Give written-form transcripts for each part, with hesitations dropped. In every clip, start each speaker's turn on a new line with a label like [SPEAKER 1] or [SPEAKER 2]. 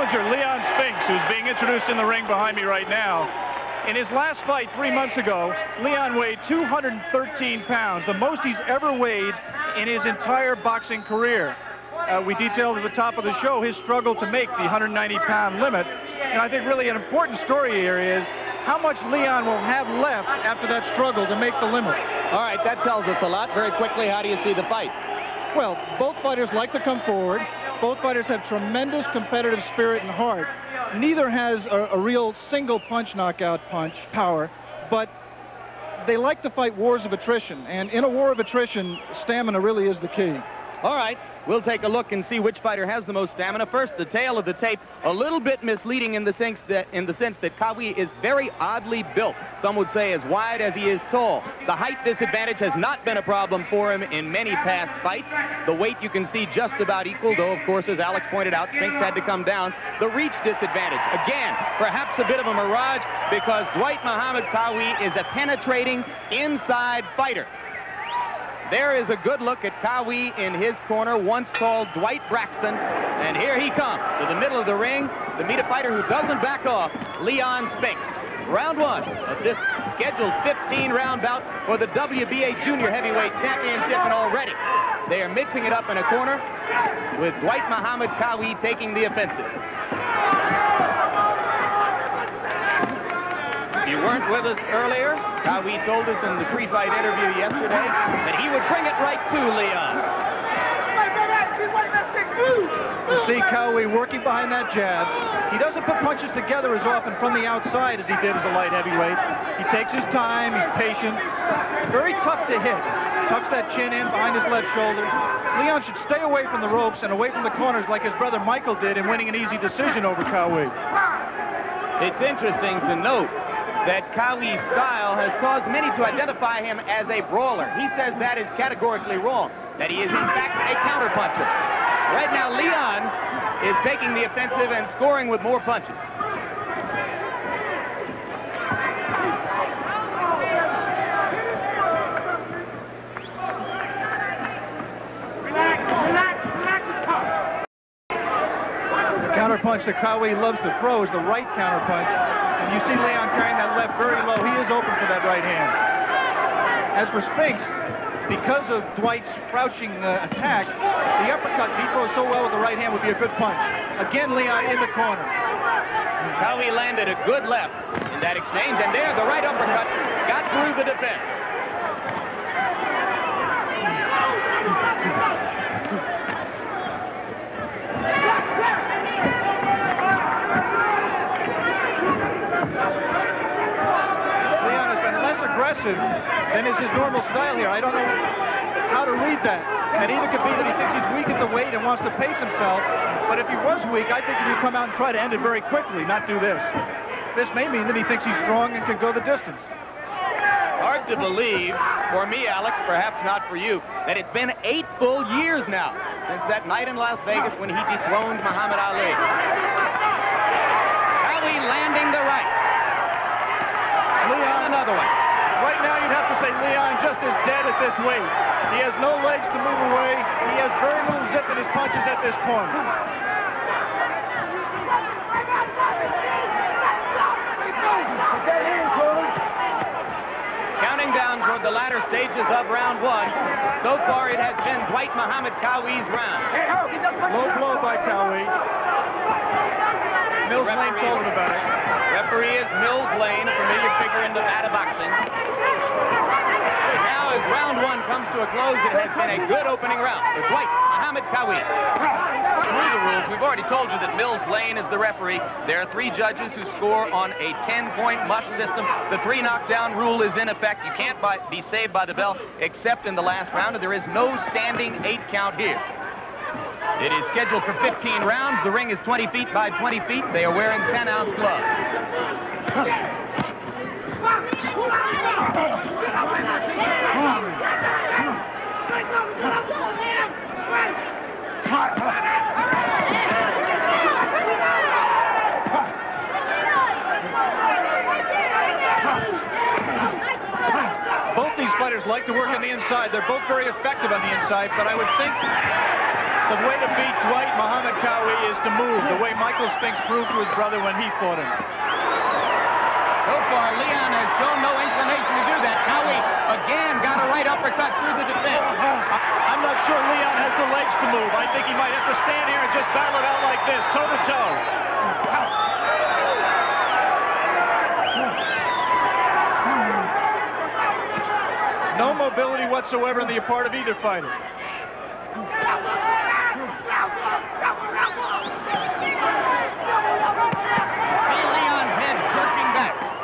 [SPEAKER 1] challenger, Leon Spinks, who's being introduced in the ring behind me right now. In his last fight 3 months ago, Leon weighed 213 pounds, the most he's ever weighed in his entire boxing career. We detailed at the top of the show his struggle to make the 190-pound limit. And I think really an important story here is how much Leon will have left after that struggle to make the limit.
[SPEAKER 2] All right, that tells us a lot. Very quickly, how do you see the fight?
[SPEAKER 1] Well, both fighters like to come forward. Both fighters have tremendous competitive spirit and heart. Neither has a real single punch knockout power, but they like to fight wars of attrition. And in a war of attrition, stamina really is the key.
[SPEAKER 2] All right, we'll take a look and see which fighter has the most stamina. First, the tail of the tape, a little bit misleading in the sense that Qawi is very oddly built. Some would say as wide as he is tall. The height disadvantage has not been a problem for him in many past fights. The weight you can see just about equal, though, of course, as Alex pointed out, Spinks had to come down. The reach disadvantage, again, perhaps a bit of a mirage because Muhammad Qawi is a penetrating inside fighter. There is a good look at Qawi in his corner, once called Dwight Braxton. And here he comes to the middle of the ring to meet a fighter who doesn't back off, Leon Spinks. Round one of this scheduled 15-round bout for the WBA Junior Heavyweight Championship, and already they are mixing it up in a corner with Muhammad Qawi taking the offensive. If you weren't with us earlier, Qawi told us in the pre-fight interview yesterday that he would bring it right to Leon.
[SPEAKER 1] You see Qawi working behind that jab. He doesn't put punches together as often from the outside as he did as a light heavyweight. He takes his time, he's patient. Very tough to hit. Tucks that chin in behind his left shoulder. Leon should stay away from the ropes and away from the corners like his brother Michael did in winning an easy decision over Qawi.
[SPEAKER 2] It's interesting to note that Qawi's style has caused many to identify him as a brawler. He says that is categorically wrong, that he is in fact a counterpuncher. Right now, Leon is taking the offensive and scoring with more punches.
[SPEAKER 1] The counterpunch that Qawi loves to throw is the right counterpunch. And you see Leon carrying that left very low. He is open for that right hand. As for Spinks, because of Dwight's crouching attack, the uppercut he throws so well with the right hand would be a good punch. Again, Leon in the corner.
[SPEAKER 2] Qawi landed a good left in that exchange, and there the right uppercut got through the defense. Aggressive than is his normal style here. I don't know how to read that. And either could be that he thinks he's weak at the weight and wants to pace himself, but if he was weak, I think he would come out and try to end it very quickly, not do this. This may mean that he thinks he's strong and can go the distance. Hard to believe, for me, Alex, perhaps not for you, that it's been 8 full years now since that night in Las Vegas when he dethroned Muhammad Ali. Qawi landing the right. Leon another one.
[SPEAKER 1] Right now, you'd have to say Leon just is dead at this weight. He has no legs to move away. He has very little zip in his punches at this point.
[SPEAKER 2] Counting down toward the latter stages of round one. So far, it has been Muhammad Qawi's round.
[SPEAKER 1] Low blow by Qawi. Mills Lane told him about it.
[SPEAKER 2] Referee is Mills Lane, a familiar figure in Nevada boxing. Now, as round one comes to a close, it has been a good opening round for Muhammad Qawi. Through the rules, we've already told you that Mills Lane is the referee. There are 3 judges who score on a 10-point must system. The 3 knockdown rule is in effect. You can't be saved by the bell except in the last round, and there is no standing 8 count here. It is scheduled for 15 rounds. The ring is 20 feet by 20 feet. They are wearing 10-ounce gloves.
[SPEAKER 1] Both these fighters like to work on the inside. They're both very effective on the inside, but I would think The way to beat Muhammad Qawi is to move, the way Michael Spinks proved to his brother when he fought him.
[SPEAKER 2] So far, Leon has shown no inclination to do that. Qawi again got a right uppercut through the defense.
[SPEAKER 1] I'm not sure Leon has the legs to move. I think he might have to stand here and just battle it out like this, toe-to-toe. No mobility whatsoever on the part of either fighter.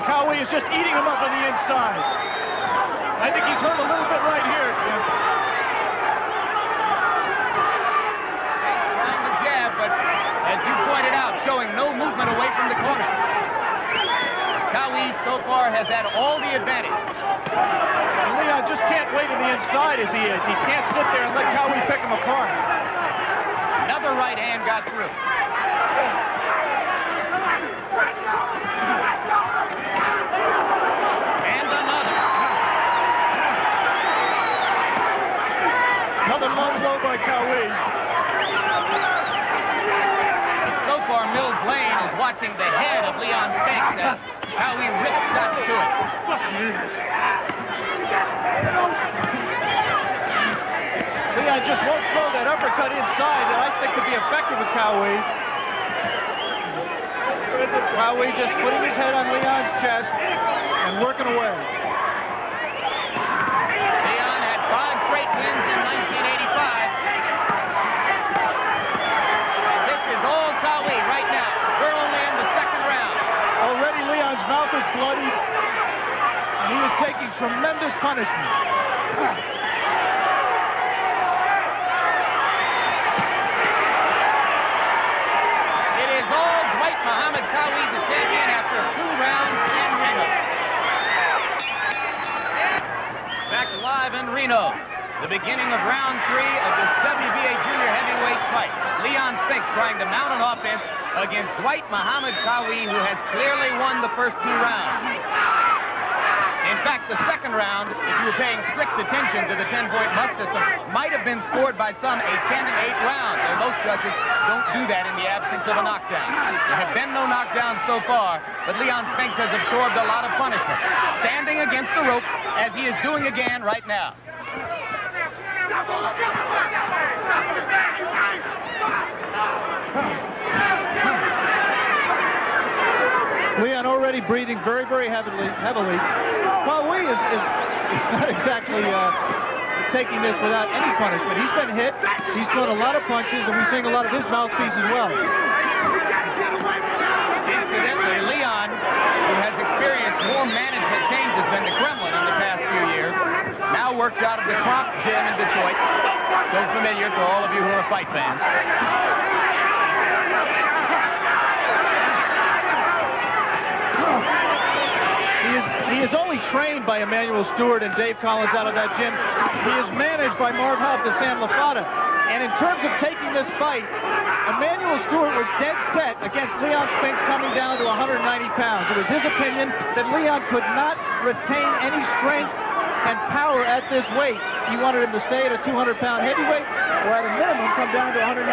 [SPEAKER 1] Qawi is just eating him up on the inside. I think he's hurt a little bit right here, Jim.
[SPEAKER 2] Trying to jab, but as you pointed out, showing no movement away from the corner. Qawi so far has had all the advantage.
[SPEAKER 1] Leon just can't wait on the inside as he is. He can't sit there and let Qawi pick him apart.
[SPEAKER 2] Another right hand got through.
[SPEAKER 1] Another low blow by Qawi.
[SPEAKER 2] So far, Mills Lane is watching the head of Leon Spinks as Qawi rips shots to it.
[SPEAKER 1] Leon just won't throw that uppercut inside that I think could be effective with Qawi. Qawi just putting his head on Leon's chest and working away.
[SPEAKER 2] Leon had 5 straight wins in 1985. This is all Qawi right now. We're only in the second round.
[SPEAKER 1] Already Leon's mouth is bloody, and he is taking tremendous punishment.
[SPEAKER 2] Muhammad Qawi, the champion, after 2 rounds in Reno. Back live in Reno. The beginning of round 3 of this WBA junior heavyweight fight. Leon Spinks trying to mount an offense against Muhammad Qawi, who has clearly won the first 2 rounds. In fact, the second round, if you were paying strict attention to the 10-point must system, might have been scored by some a 10-8 round, though most judges don't do that in the absence of a knockdown. There have been no knockdowns so far, but Leon Spinks has absorbed a lot of punishment, standing against the rope as he is doing again right now.
[SPEAKER 1] Leon already breathing very, very heavily. Qawi is not exactly taking this without any punishment. He's been hit. He's thrown a lot of punches, and we're seeing a lot of his mouthpiece as well.
[SPEAKER 2] Incidentally, Leon, who has experienced more management changes than the Kremlin in the past few years, now works out of the Kronk gym in Detroit. So familiar to all of you who are fight fans.
[SPEAKER 1] He is only trained by Emmanuel Stewart and Dave Collins out of that gym. He is managed by Marv Hoff and Sam Lafada. And in terms of taking this fight, Emmanuel Stewart was dead set against Leon Spinks coming down to 190 pounds. It was his opinion that Leon could not retain any strength and power at this weight. He wanted him to stay at a 200-pound heavyweight, or at a minimum come down to 195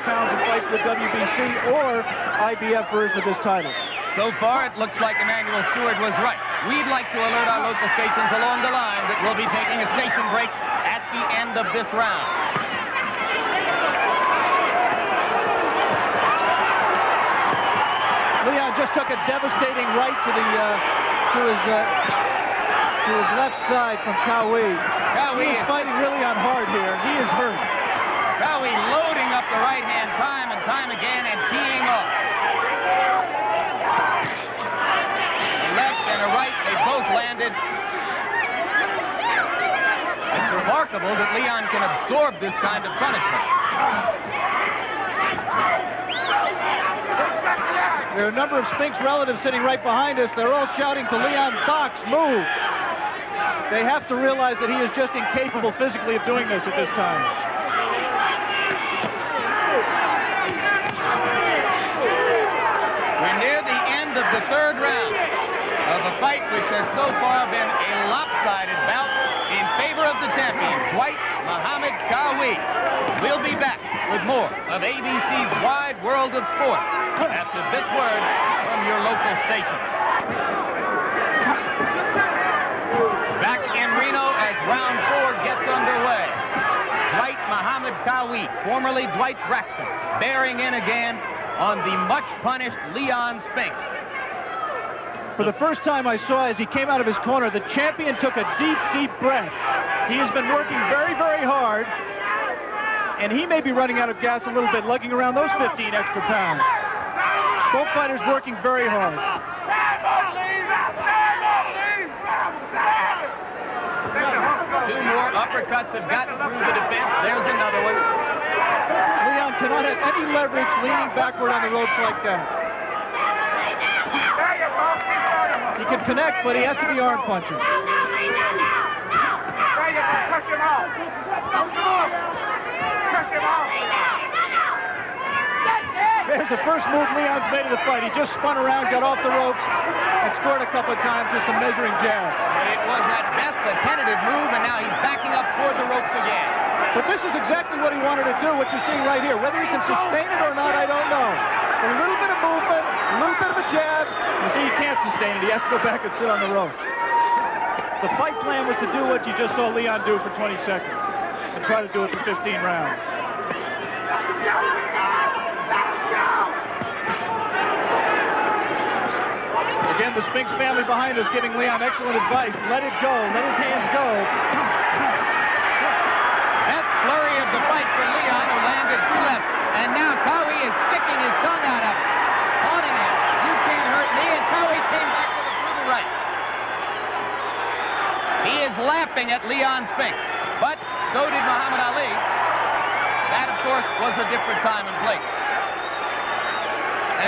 [SPEAKER 1] pounds and fight for the WBC or IBF version of this title.
[SPEAKER 2] So far, it looks like Emmanuel Stewart was right. We'd like to alert our local stations along the line that we'll be taking a station break at the end of this round.
[SPEAKER 1] Leon just took a devastating right to his left side from Qawi. He is fighting really on hard here. He is hurt.
[SPEAKER 2] Qawi loading up the right hand time and time again and teeing off. And a right, they both landed. It's remarkable that Leon can absorb this kind of punishment.
[SPEAKER 1] There are a number of Spinks relatives sitting right behind us. They're all shouting to Leon, box, move. They have to realize that he is just incapable physically of doing this at this time.
[SPEAKER 2] We're near the end of the third round of a fight which has so far been a lopsided bout in favor of the champion, Muhammad Kawi. We'll be back with more of ABC's Wide World of Sports after this word from your local stations. Back in Reno as round 4 gets underway. Muhammad Kawi, formerly Dwight Braxton, bearing in again on the much-punished Leon Spinks.
[SPEAKER 1] For the first time I saw as he came out of his corner, the champion took a deep, deep breath. He has been working very, very hard, and he may be running out of gas a little bit, lugging around those 15 extra pounds. Both fighters working very hard.
[SPEAKER 2] Two more uppercuts have gotten through the defense. There's another one.
[SPEAKER 1] Leon cannot have any leverage leaning backward on the ropes like that. He can connect, but he has to be arm punching. There's the first move Leon's made of the fight. He just spun around, got off the ropes, and scored a couple of times with some measuring jabs.
[SPEAKER 2] It was at best a tentative move, and now he's backing up toward the ropes again.
[SPEAKER 1] But this is exactly what he wanted to do, what you're seeing right here. Whether he can sustain it or not, I don't know. A little bit of movement, a little bit of a jab. You see, he can't sustain it. He has to go back and sit on the ropes. The fight plan was to do what you just saw Leon do for 20 seconds and try to do it for 15 rounds. Again, the Spinks family behind us giving Leon excellent advice. Let it go. Let his hands go.
[SPEAKER 2] Best flurry of the fight for Leon, who landed 2 left. And now Kawi is sticking his tongue out at him, taunting him. You can't hurt me. And Kawi came back with it through the right. He is laughing at Leon Spinks. But so did Muhammad Ali. That, of course, was a different time and place.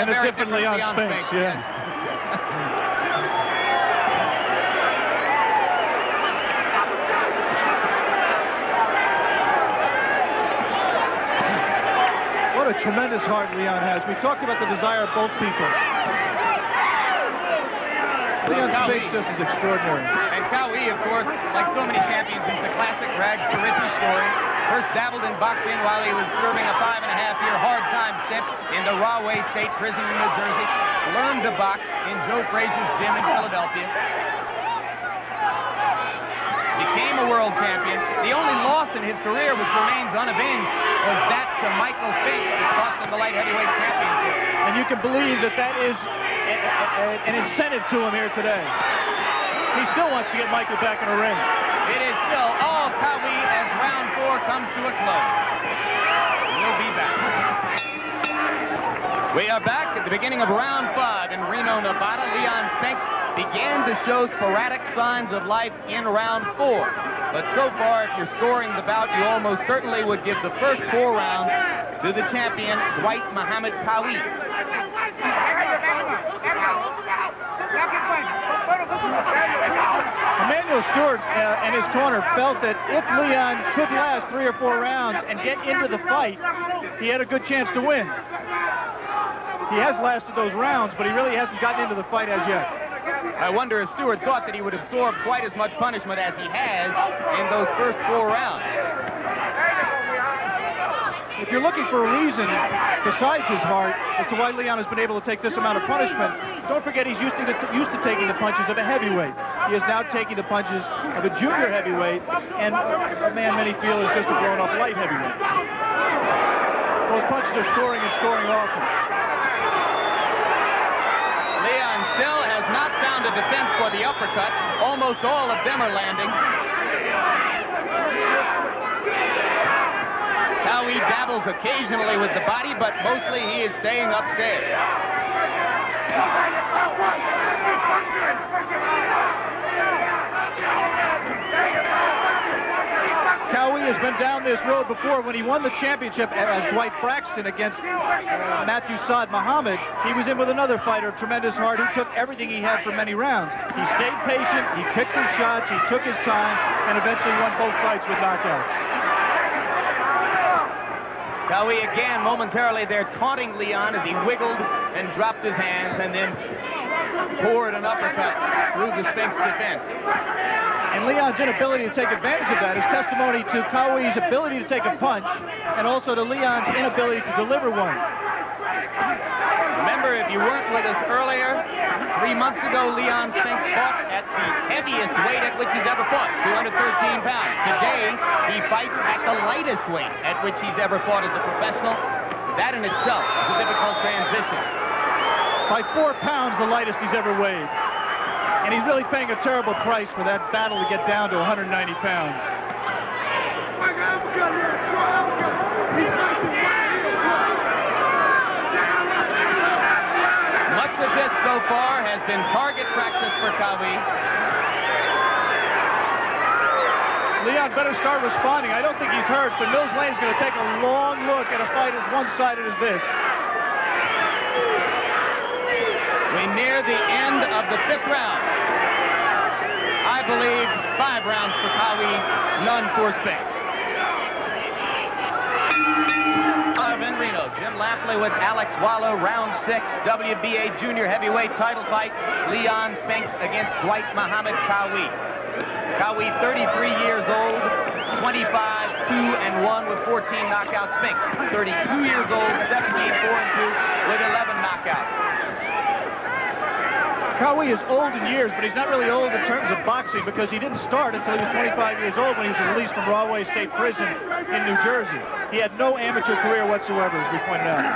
[SPEAKER 1] And a different Leon Spinks, yeah. What a tremendous heart Leon has. We talked about the desire of both people. Leon Spinks just is extraordinary.
[SPEAKER 2] And Kawi, of course, like so many champions, is the classic rags to riches story. First dabbled in boxing while he was serving a 5.5-year hard time stint in the Rahway State Prison in New Jersey. Learned to box in Joe Frazier's gym in Philadelphia. Became a world champion. The only loss in his career, which remains unavenged, was that to Michael Spinks, which cost him the light heavyweight championship.
[SPEAKER 1] And you can believe that that is an incentive to him here today. He still wants to get Michael back in the ring.
[SPEAKER 2] It is still all Kawi as round 4 comes to a close. We'll be back. We are back at the beginning of round 5 in Reno, Nevada. Leon Spinks began to show sporadic signs of life in round 4. But so far, if you're scoring the bout, you almost certainly would give the first 4 rounds to the champion, Muhammad Kawi.
[SPEAKER 1] Emmanuel Stewart and his corner felt that if Leon could last 3 or 4 rounds and get into the fight, he had a good chance to win. He has lasted those rounds, but he really hasn't gotten into the fight as yet.
[SPEAKER 2] I wonder if Stewart thought that he would absorb quite as much punishment as he has in those first 4 rounds.
[SPEAKER 1] If you're looking for a reason besides his heart as to why Leon has been able to take this amount of punishment, don't forget he's used to taking the punches of a heavyweight. He is now taking the punches of a junior heavyweight and a man many feel is just a grown-up light heavyweight. Those punches are scoring and scoring often.
[SPEAKER 2] Leon still has not found a defense for the uppercut. Almost all of them are landing. Now he dabbles occasionally with the body, but mostly he is staying upstairs.
[SPEAKER 1] Kawi has been down this road before. When he won the championship as Dwight Braxton against Matthew Saad Muhammad, he was in with another fighter, tremendous heart, who took everything he had for many rounds. He stayed patient, he picked his shots, he took his time, and eventually won both fights with knockouts.
[SPEAKER 2] Kawi again, momentarily there taunting Leon as he wiggled and dropped his hands and then poured an uppercut through the Spinks defense.
[SPEAKER 1] And Leon's inability to take advantage of that is testimony to Kawi's ability to take a punch and also to Leon's inability to deliver one.
[SPEAKER 2] Remember, if you weren't with us earlier, 3 months ago, Leon Spinks fought at the heaviest weight at which he's ever fought, 213 pounds. Today, he fights at the lightest weight at which he's ever fought as a professional. That in itself is a difficult transition.
[SPEAKER 1] By 4 pounds, the lightest he's ever weighed. And he's really paying a terrible price for that battle to get down to 190 pounds.
[SPEAKER 2] Much of this so far has been target practice for Kawi.
[SPEAKER 1] Leon better start responding. I don't think he's hurt, but Mills Lane's going to take a long look at a fight as one-sided as this.
[SPEAKER 2] We near the end of the 5th round. I believe 5 rounds for Kawi, none for Spinks. Arvin Reno, Jim Lampley with Alex Wallow, round 6, WBA junior heavyweight title fight. Leon Spinks against Muhammad Kawi. Kawi, 33 years old, 25-2-1 with 14 knockouts. Spinks, 32 years old, 17-4-2 with 11 knockouts.
[SPEAKER 1] Kawi is old in years, but he's not really old in terms of boxing because he didn't start until he was 25 years old when he was released from Rahway State Prison in New Jersey. He had no amateur career whatsoever, as we pointed out.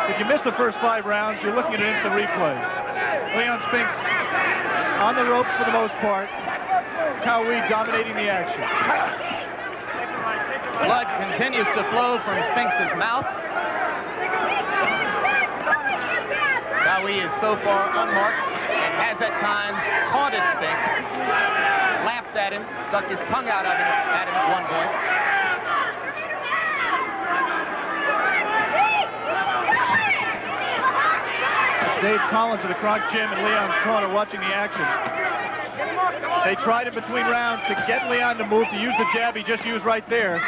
[SPEAKER 1] If you miss the first 5 rounds, you're looking at an instant replay. Leon Spinks on the ropes for the most part. Kawi dominating the action.
[SPEAKER 2] Blood continues to flow from Spinks' mouth. Kawi is so far unmarked and has at times taunted Spinks, laughed at him, stuck his tongue out at him at one point.
[SPEAKER 1] Dave Collins of the Kronk Gym in Leon's corner watching the action. They tried in between rounds to get Leon to move, to use the jab he just used right there.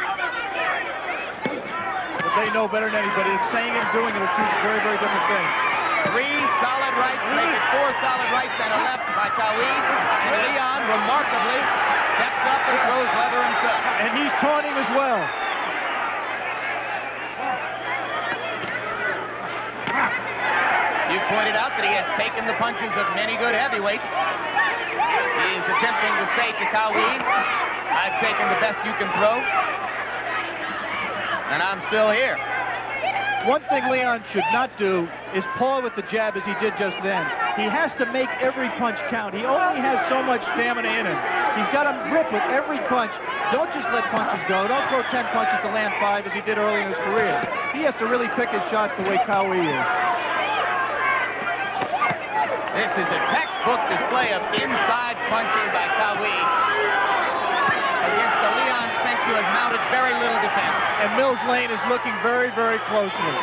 [SPEAKER 1] But they know better than anybody that saying and doing it are two very, very different things.
[SPEAKER 2] 3 solid rights, make it 4 solid rights and a left by Kawi. And Leon, remarkably, steps up and throws leather himself.
[SPEAKER 1] And he's taunting as well.
[SPEAKER 2] You pointed out that he has taken the punches of many good heavyweights. He is attempting to say to Kawi, I've taken the best you can throw, and I'm still here.
[SPEAKER 1] One thing Leon should not do is paw with the jab as he did just then. He has to make every punch count. He only has so much stamina in him. He's got to rip with every punch. Don't just let punches go. Don't throw 10 punches to land 5 as he did early in his career. He has to really pick his shots the way Kawi is.
[SPEAKER 2] This is a textbook display of inside punching by Kawi against a Leon Spinks who has mounted very little defense.
[SPEAKER 1] And Mills Lane is looking very, very closely.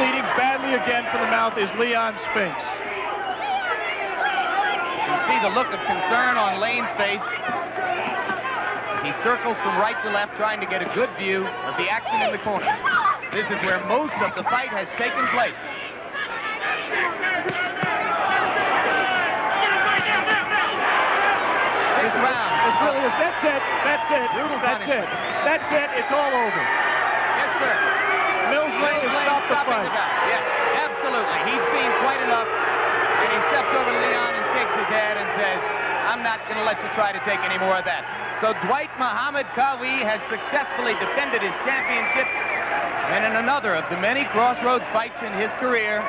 [SPEAKER 1] Bleeding badly again from the mouth is Leon Spinks.
[SPEAKER 2] You see the look of concern on Lane's face. He circles from right to left, trying to get a good view of the action in the corner. This is where most of the fight has taken place. This round.
[SPEAKER 1] That's it. That's it. That's it. That's it. It's all over.
[SPEAKER 2] Yes, sir.
[SPEAKER 1] Mills Lane has stopped the fight.
[SPEAKER 2] Yeah, absolutely. He's seen quite enough, and he steps over to Leon and shakes his head and says, I'm not going to let you try to take any more of that. So Muhammad Kawi has successfully defended his championship, and in another of the many crossroads fights in his career,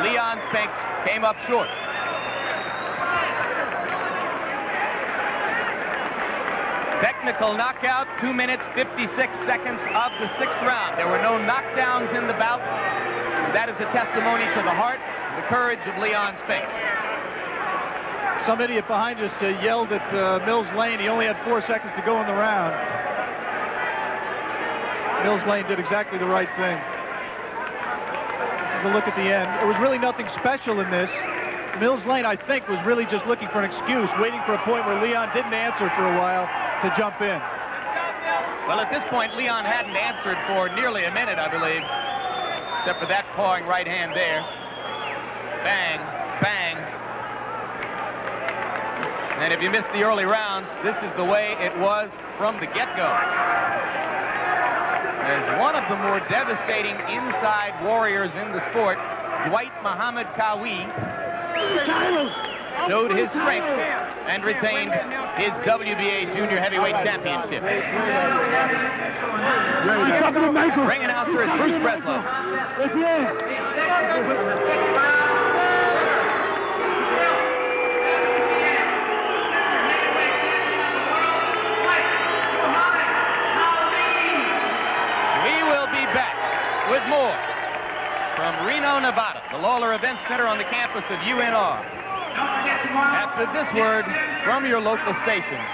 [SPEAKER 2] Leon Spinks came up short. Technical knockout, 2 minutes, 56 seconds of the 6th round. There were no knockdowns in the bout. That is a testimony to the heart, the courage of Leon Spinks.
[SPEAKER 1] Some idiot behind us yelled at Mills Lane. He only had 4 seconds to go in the round. Mills Lane did exactly the right thing. This is a look at the end. There was really nothing special in this. Mills Lane, I think, was really just looking for an excuse, waiting for a point where Leon didn't answer for a while to jump in.
[SPEAKER 2] Well, at this point, Leon hadn't answered for nearly a minute, I believe, except for that pawing right hand there. Bang, bang. And if you missed the early rounds, this is the way it was from the get-go. As one of the more devastating inside warriors in the sport, Muhammad Kawi showed his strength and retained his WBA Junior Heavyweight Championship. Ring announcer is Bruce Breslow. We will be back with more from Reno, Nevada, the Lawler Event Center on the campus of UNR. After this word from your local stations.